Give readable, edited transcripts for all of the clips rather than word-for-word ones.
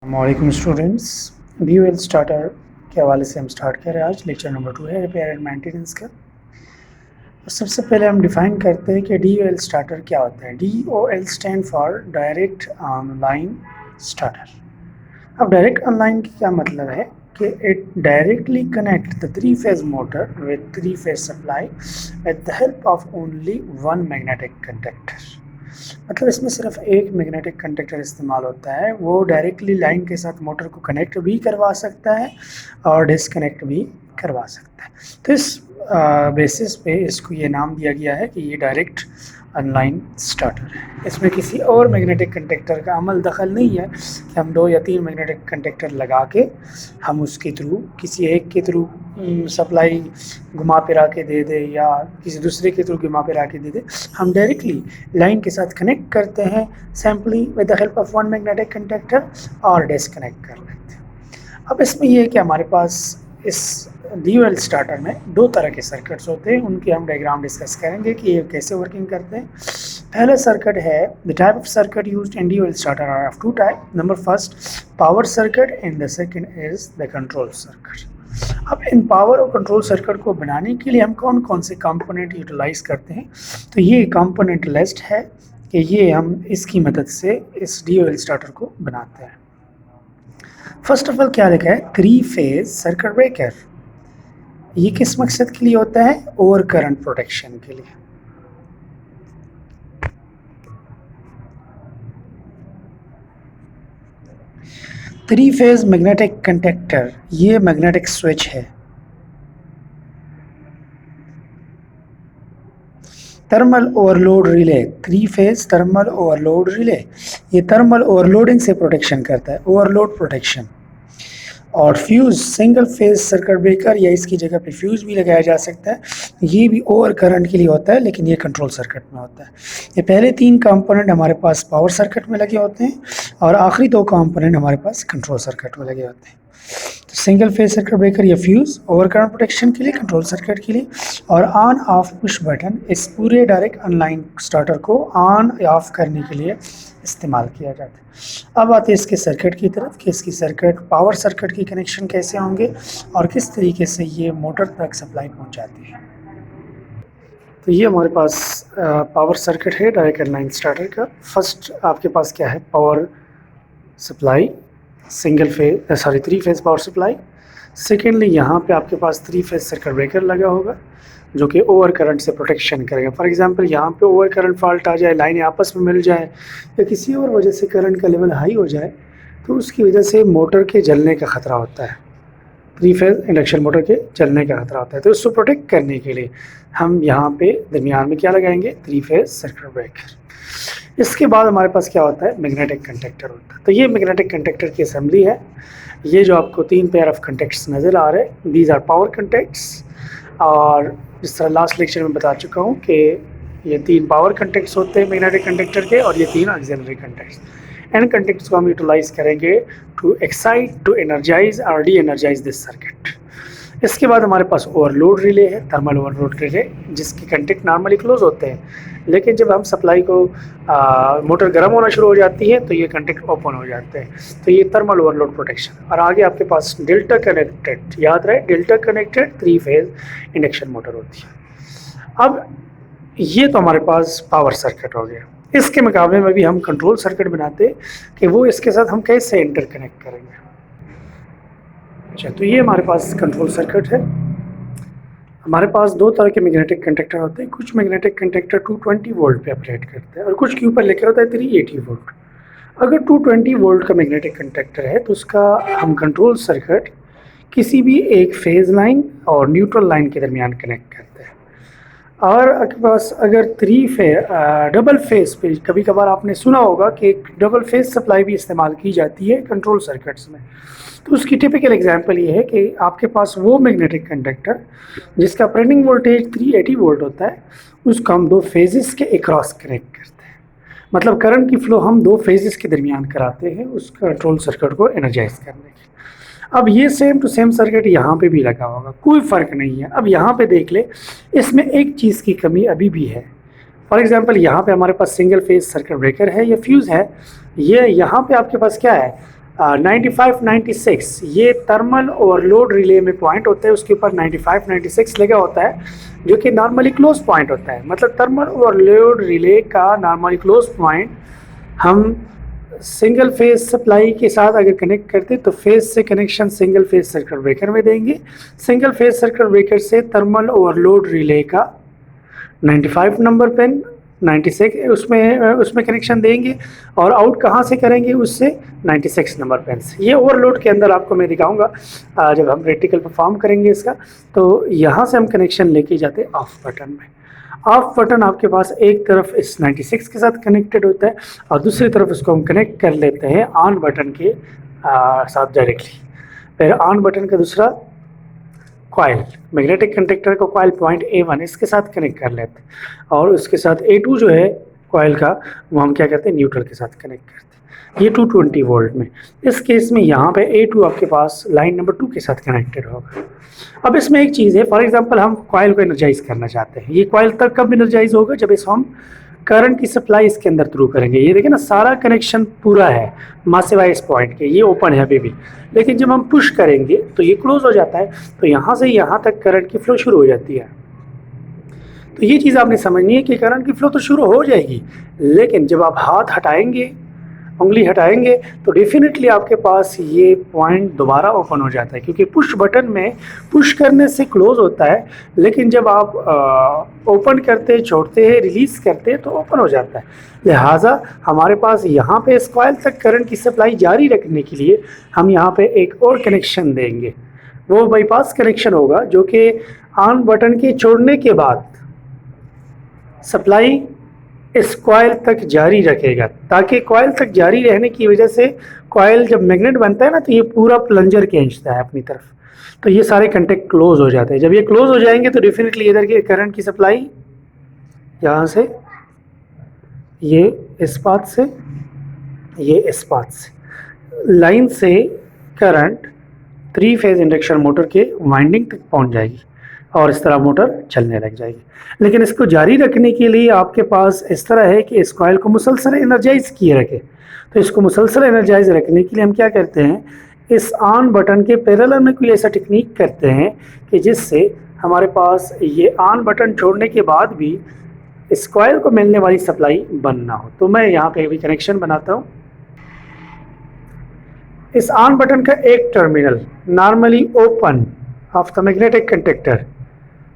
वालेकुम students, dual starter के हवाले से हम स्टार्ट कर रहे हैं। आज लेक्चर नंबर 2 है रिपेयर एंड मेंटेनेंस का। तो सबसे पहले हम डिफ़ाइन करते हैं कि ड्यूएल स्टार्टर क्या होता है। DOL stand for direct online starter. अब डायरेक्ट ऑनलाइन की क्या मतलब है कि it directly connect the 3-phase motor with 3-phase supply with the help of only one magnetic conductor. मतलब इसमें सिर्फ एक मैग्नेटिक कंडक्टर इस्तेमाल होता है, वो डायरेक्टली लाइन के साथ मोटर को कनेक्ट भी करवा सकता है और डिसकनेक्ट भी करवा सकता है। तो इस बेसिस पे इसको ये नाम दिया गया है कि ये डायरेक्ट ऑनलाइन स्टार्टर है। इसमें किसी और मैग्नेटिक कंडक्टर का अमल दखल नहीं है कि हम 2 या 3 मैग्नेटिक कंडक्टर लगा के हम उसके थ्रू किसी एक के थ्रू सप्लाई घुमा फिरा के दे दे या किसी दूसरे के थ्रू घुमा फिरा के दे दे। हम डायरेक्टली लाइन के साथ कनेक्ट करते हैं simply with the help of one magnetic conductor और डिस्कनेक्ट कर लेते हैं। अब इसमें ये है कि हमारे पास इस ड्यूएल स्टार्टर में 2 तरह के सर्किट्स होते हैं, उनके हम डायग्राम डिस्कस करेंगे कि ये कैसे वर्किंग करते हैं। पहला सर्किट है the type of circuit used in dual starter are of 2 type. नंबर first power circuit and the second is the control circuit. अब इन पावर और कंट्रोल सर्किट को बनाने के लिए हम कौन कौन से कंपोनेंट यूटिलाइज करते हैं, तो ये कंपोनेंट लिस्ट है कि ये हम इसकी मदद से इस ड्यूएल स्टार्टर को बनाते हैं। फर्स्ट ऑफ ऑल क्या लिखा है, 3-phase सर्किट ब्रेकर। ये किस मकसद के लिए होता है, ओवर करंट प्रोटेक्शन के लिए। थ्री फेज मैग्नेटिक कंडक्टर, ये मैग्नेटिक स्विच है। Thermal overload relay, 3-phase thermal overload relay, ये थर्मल ओवरलोडिंग से प्रोटेक्शन करता है, ओवरलोड प्रोटेक्शन। और fuse, single phase circuit breaker या इसकी जगह पे फ्यूज़ भी लगाया जा सकता है, ये भी ओवर करंट के लिए होता है लेकिन ये कंट्रोल सर्किट में होता है। ये पहले 3 कंपोनेंट हमारे पास पावर सर्किट में लगे होते हैं और आखिरी 2 कंपोनेंट हमारे पास कंट्रोल सर्किट में लगे होते हैं। तो सिंगल फेज सर्किट ब्रेकर या फ्यूज़ ओवर करंट प्रोटेक्शन के लिए, कंट्रोल सर्किट के लिए, और ऑन ऑफ पुश बटन इस पूरे डायरेक्ट ऑनलाइन स्टार्टर को ऑन या ऑफ करने के लिए इस्तेमाल किया जाता है। अब आते हैं इसके सर्किट की तरफ कि इसकी सर्किट पावर सर्किट की कनेक्शन कैसे होंगे और किस तरीके से ये मोटर तक सप्लाई पहुंच जाती है। तो ये हमारे पास पावर सर्किट है डायरेक्ट ऑनलाइन स्टार्टर का। फर्स्ट आपके पास क्या है, power supply, single phase 3-phase power supply. Secondly यहाँ पे आपके पास 3-phase सर्किट ब्रेकर लगा होगा जो कि ओवर करंट से प्रोटेक्शन करेगा। फॉर एग्जांपल यहाँ पे ओवर करंट फॉल्ट आ जाए, लाइनें आपस में मिल जाए या किसी और वजह से करंट का लेवल हाई हो जाए तो उसकी वजह से मोटर के जलने का ख़तरा होता है, 3-phase इंडक्शन मोटर के जलने का खतरा होता है। तो उसको प्रोटेक्ट करने के लिए हम यहाँ पे दरमियान में क्या लगाएंगे, 3-phase सर्किट ब्रेकर। इसके बाद हमारे पास क्या होता है, मैग्नेटिक कंडक्टर होता है। तो ये मैग्नेटिक कंडक्टर की असेंबली है। ये जो आपको 3 पेयर ऑफ कंडक्ट्स नज़र आ रहे हैं, दीज आर पावर कंडक्ट्स। और जिस तरह लास्ट लेक्चर में बता चुका हूँ कि ये 3 पावर कंडक्ट्स होते हैं मैग्नेटिक कंडक्टर के और ये 3 ऑक्सिलरी कंडक्ट्स। इन कंडक्ट्स को हम यूटिलाइज करेंगे टू एक्साइट, टू एनर्जाइज और डी एनर्जाइज दिस सर्किट। इसके बाद हमारे पास ओवरलोड रिले है, थर्मल ओवरलोड रिले, जिसके कंडक्ट नॉर्मली क्लोज होते हैं लेकिन जब हम सप्लाई को मोटर गर्म होना शुरू हो जाती है तो ये कंडक्ट ओपन हो जाते हैं। तो ये थर्मल ओवरलोड प्रोटेक्शन। और आगे आपके पास डेल्टा कनेक्टेड, याद रहे delta connected 3-phase induction motor होती है। अब ये तो हमारे पास पावर सर्किट हो गया। इसके मुकाबले में भी हम कंट्रोल सर्किट बनाते कि वो इसके साथ हम कैसे इंटरकनेक्ट करेंगे। अच्छा, तो ये हमारे पास कंट्रोल सर्किट है। हमारे पास 2 तरह के मैग्नेटिक कंडक्टर होते हैं। कुछ मैग्नेटिक कंडक्टर 220 वोल्ट पे ऑपरेट करते हैं और कुछ के ऊपर लिखा होता है 380 वोल्ट। अगर 220 वोल्ट का मैग्नेटिक कंडक्टर है तो उसका हम कंट्रोल सर्किट किसी भी एक फेज लाइन और न्यूट्रल लाइन के दरमियान कनेक्ट करते हैं। और आपके पास अगर डबल फेज पे कभी कभार आपने सुना होगा कि एक डबल फेज सप्लाई भी इस्तेमाल की जाती है कंट्रोल सर्किट्स में। तो उसकी टिपिकल एग्जांपल ये है कि आपके पास वो मैग्नेटिक कंडक्टर जिसका ऑपरेटिंग वोल्टेज 380 वोल्ट होता है, उसको हम 2 फेजेस के अक्रॉस कनेक्ट करते हैं। मतलब करंट की फ्लो हम 2 फेजेस के दरमियान कराते हैं उस कंट्रोल सर्किट को एनर्जाइज करने के। अब ये सेम टू सेम सर्किट यहाँ पे भी लगा होगा, कोई फ़र्क नहीं है। अब यहाँ पे देख ले, इसमें एक चीज़ की कमी अभी भी है। फॉर एग्जांपल यहाँ पे हमारे पास सिंगल फेज सर्किट ब्रेकर है या फ्यूज़ है, ये यहाँ पे आपके पास क्या है, 9596 ये थर्मल ओवरलोड रिले में पॉइंट होता है, उसके ऊपर 9596 लगा होता है जो कि नॉर्मली क्लोज पॉइंट होता है। मतलब थर्मल ओवरलोड रिले का नॉर्मली क्लोज पॉइंट हम सिंगल फेज सप्लाई के साथ अगर कनेक्ट करते तो फेज से connection single phase circuit breaker में देंगे, सिंगल फेज सर्किट ब्रेकर से थर्मल ओवरलोड रिले का 95 नंबर पिन 96 उसमें कनेक्शन देंगे और आउट कहाँ से करेंगे, उससे 96 नंबर पिन से। ये ओवरलोड के अंदर आपको मैं दिखाऊंगा जब हम प्रैक्टिकल परफॉर्म करेंगे इसका। तो यहाँ से हम कनेक्शन लेके जाते हैं ऑफ बटन में। ऑफ बटन आपके पास एक तरफ इस 96 के साथ कनेक्टेड होता है और दूसरी तरफ उसको हम कनेक्ट कर लेते हैं ऑन बटन के साथ डायरेक्टली। फिर ऑन बटन का दूसरा कॉइल मैग्नेटिक कंडक्टर को कॉइल पॉइंट A1 इसके साथ कनेक्ट कर लेते हैं और उसके साथ A2 जो है कॉइल का वो हम क्या करते हैं न्यूट्रल के साथ कनेक्ट करते हैं, ये 220 वोल्ट में। इस केस में यहाँ पे A2 आपके पास लाइन नंबर 2 के साथ कनेक्टेड होगा। अब इसमें एक चीज़ है, फॉर एग्जांपल हम कॉइल को एनर्जाइज करना चाहते हैं। ये कॉइल तक कब एनर्जाइज होगा, जब इस हम करंट की सप्लाई इसके अंदर थ्रू करेंगे। ये देखिए ना सारा कनेक्शन पूरा है मासिवाई इस पॉइंट के, ये ओपन है अभी भी, लेकिन जब हम पुश करेंगे तो ये क्लोज हो जाता है, तो यहाँ से यहाँ तक करंट की फ्लो शुरू हो जाती है। तो ये चीज़ आपने समझनी है कि करंट की फ्लो तो शुरू हो जाएगी, लेकिन जब आप हाथ हटाएंगे, उंगली हटाएंगे, तो डेफिनेटली आपके पास ये पॉइंट दोबारा ओपन हो जाता है, क्योंकि पुश बटन में पुश करने से क्लोज होता है, लेकिन जब आप ओपन करते छोड़ते हैं रिलीज़ करते हैं तो ओपन हो जाता है। लिहाजा हमारे पास यहाँ पे इस कॉइल तक करंट की सप्लाई जारी रखने के लिए हम यहाँ पे एक और कनेक्शन देंगे। वो बाईपास कनेक्शन होगा जो कि ऑन बटन के छोड़ने के बाद सप्लाई इस कॉइल तक जारी रखेगा, ताकि कॉइल तक जारी रहने की वजह से कॉइल जब मैग्नेट बनता है ना तो ये पूरा प्लंजर खींचता है अपनी तरफ, तो ये सारे कंटेक्ट क्लोज हो जाते हैं। जब ये क्लोज हो जाएंगे तो डेफिनेटली इधर के करंट की सप्लाई यहाँ से ये इस पाथ से ये इस पाथ से लाइन से करंट 3 फेज इंडक्शन मोटर के वाइंडिंग तक पहुँच जाएगी और इस तरह मोटर चलने लग जाएगी। लेकिन इसको जारी रखने के लिए आपके पास इस तरह है कि इस कॉइल को मुसलसल एनर्जाइज किए रखें। तो इसको मुसलसल एनर्जाइज रखने के लिए हम क्या करते हैं, इस ऑन बटन के पैरेलल में कोई ऐसा टेक्निक करते हैं कि जिससे हमारे पास ये ऑन बटन छोड़ने के बाद भी इस कॉइल को मिलने वाली सप्लाई बंद ना हो। तो मैं यहाँ पे भी कनेक्शन बनाता हूँ। इस ऑन बटन का एक terminal normally open of the magnetic conductor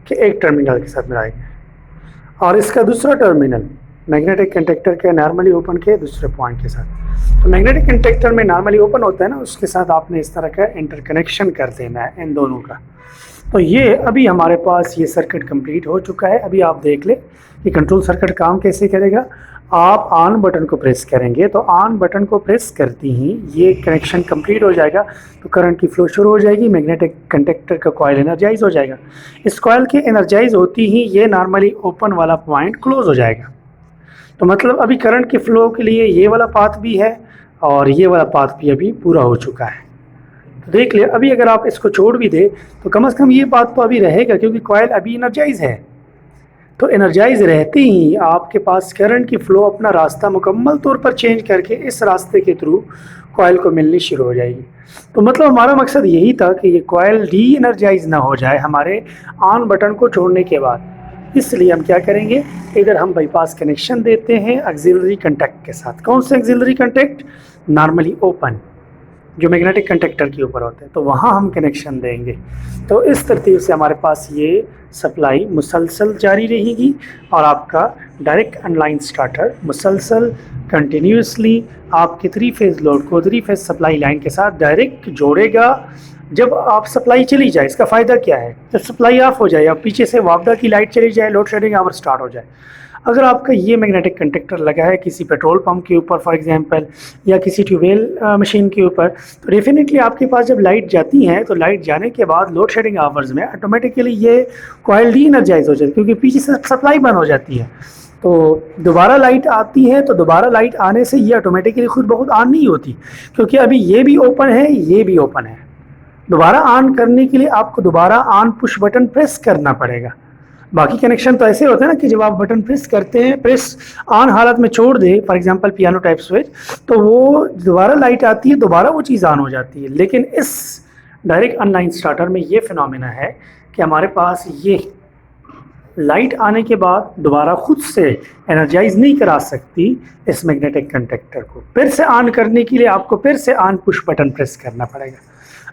के एक टर्मिनल के साथ मिलाएंगे और इसका दूसरा टर्मिनल मैग्नेटिक कंडक्टर के नॉर्मली ओपन के दूसरे पॉइंट के साथ। तो मैग्नेटिक कंडक्टर में नॉर्मली ओपन होता है ना, उसके साथ आपने इस तरह का इंटरकनेक्शन कर देना है इन दोनों का। तो ये अभी हमारे पास ये सर्किट कंप्लीट हो चुका है। अभी आप देख ले कि कंट्रोल सर्किट काम कैसे करेगा। आप ऑन बटन को प्रेस करेंगे तो ऑन बटन को प्रेस करते ही ये कनेक्शन कंप्लीट हो जाएगा, तो करंट की फ्लो शुरू हो जाएगी, मैग्नेटिक कंडक्टर का कॉइल एनर्जाइज हो जाएगा। इस कॉइल के एनर्जाइज होती ही ये नॉर्मली ओपन वाला पॉइंट क्लोज हो जाएगा। तो मतलब अभी करंट की फ्लो के लिए ये वाला पाथ भी है और ये वाला पाथ भी अभी पूरा हो चुका है। तो देख ले, अभी अगर आप इसको छोड़ भी दे तो कम से कम ये पाथ तो अभी रहेगा, क्योंकि कॉइल अभी एनर्जाइज है। तो एनर्जाइज रहते ही आपके पास करंट की फ्लो अपना रास्ता मुकम्मल तौर पर चेंज करके इस रास्ते के थ्रू कॉइल को मिलनी शुरू हो जाएगी। तो मतलब हमारा मकसद यही था कि ये कॉइल डी एनर्जाइज ना हो जाए हमारे ऑन बटन को छोड़ने के बाद। इसलिए हम क्या करेंगे, इधर हम बाईपास कनेक्शन देते हैं ऑक्सिलरी कॉन्टैक्ट के साथ। कौन से ऑक्सिलरी कॉन्टैक्ट, नॉर्मली ओपन जो मैग्नेटिक कंडक्टर के ऊपर होते हैं, तो वहाँ हम कनेक्शन देंगे। तो इस तरतीब से हमारे पास ये सप्लाई मुसलसल जारी रहेगी और आपका डायरेक्ट अनलाइन स्टार्टर मुसलसल कंटिन्यूसली आपके 3 फेज़ लोड को 3 फेज़ सप्लाई लाइन के साथ डायरेक्ट जोड़ेगा। जब आप सप्लाई चली जाए, इसका फ़ायदा क्या है, जब सप्लाई ऑफ हो जाए या पीछे से वापडा की लाइट चली जाए, लोड शेडिंग आवर स्टार्ट हो जाए, अगर आपका ये मैग्नेटिक कंडक्टर लगा है किसी पेट्रोल पंप के ऊपर फॉर एग्जांपल या किसी ट्यूबवेल मशीन के ऊपर, तो डेफिनेटली आपके पास जब लाइट जाती है तो लाइट जाने के बाद लोड शेडिंग आवर्स में ऑटोमेटिकली ये कॉइल डी एनर्जाइज हो जाती है, क्योंकि पीछे से सप्लाई बंद हो जाती है। तो दोबारा लाइट आती है, तो दोबारा लाइट आने से ये ऑटोमेटिकली खुद बहुत ऑन नहीं होती, क्योंकि अभी ये भी ओपन है, ये भी ओपन है। दोबारा ऑन करने के लिए आपको दोबारा ऑन पुश बटन प्रेस करना पड़ेगा। बाकी कनेक्शन तो ऐसे होते हैं ना कि जब आप बटन प्रेस करते हैं, प्रेस ऑन हालत में छोड़ दे, for example piano type switch, तो वो दोबारा लाइट आती है, दोबारा वो चीज़ ऑन हो जाती है। लेकिन इस डायरेक्ट अनलाइन स्टार्टर में ये फिनोमेना है कि हमारे पास ये लाइट आने के बाद दोबारा खुद से एनर्जाइज नहीं करा सकती इस मैग्नेटिक कंडक्टर को। फिर से ऑन करने के लिए आपको फिर से ऑन पुश बटन प्रेस करना पड़ेगा।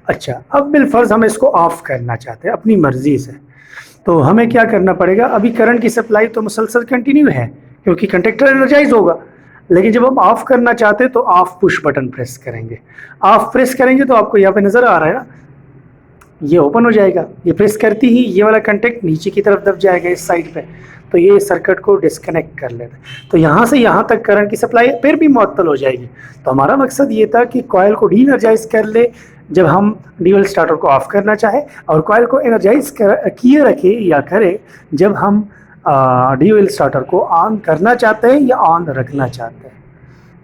अच्छा, अब बिलफर्ज हम इसको ऑफ करना चाहते हैं अपनी मर्जी से, तो हमें क्या करना पड़ेगा? अभी करंट की सप्लाई तो मुसलसल कंटिन्यू है क्योंकि कंडक्टर एनर्जाइज होगा, लेकिन जब हम ऑफ करना चाहते हैं तो ऑफ पुश बटन प्रेस करेंगे। ऑफ प्रेस करेंगे तो आपको यहाँ पे नज़र आ रहा है ना, ये ओपन हो जाएगा। ये प्रेस करती ही ये वाला कंटेक्ट नीचे की तरफ दब जाएगा इस साइड पे, तो ये सर्किट को डिस्कनेक्ट कर लेता है। तो यहाँ से यहाँ तक करंट की सप्लाई फिर भी मुअत्तल हो जाएगी। तो हमारा मकसद ये था कि कॉयल को डी एनर्जाइज कर ले जब हम ड्यूअल स्टार्टर को ऑफ करना चाहे, और कॉयल को एनर्जाइज किए रखे या करे जब हम ड्यूअल स्टार्टर को ऑन करना चाहते हैं या ऑन रखना चाहते हैं।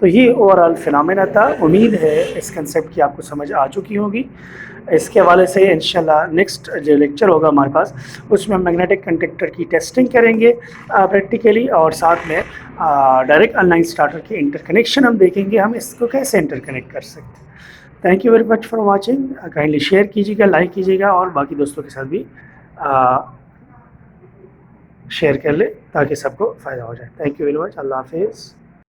तो ये ओवरऑल फिनोमेना था। उम्मीद है इस कंसेप्ट की आपको समझ आ चुकी होगी। इसके हवाले से इंशाल्लाह नेक्स्ट जो लेक्चर होगा हमारे पास, उसमें हम मैग्नेटिक कंडक्टर की टेस्टिंग करेंगे प्रैक्टिकली, और साथ में डायरेक्ट ऑनलाइन स्टार्टर की इंटरकनेक्शन हम देखेंगे, हम इसको कैसे इंटरकनेक्ट कर सकते हैं। Thank you very much for watching. Kindly share कीजिएगा, लाइक कीजिएगा, और बाकी दोस्तों के साथ भी शेयर कर ले ताकि सबको फ़ायदा हो जाए। Thank you very much. अल्लाह हाफिज़।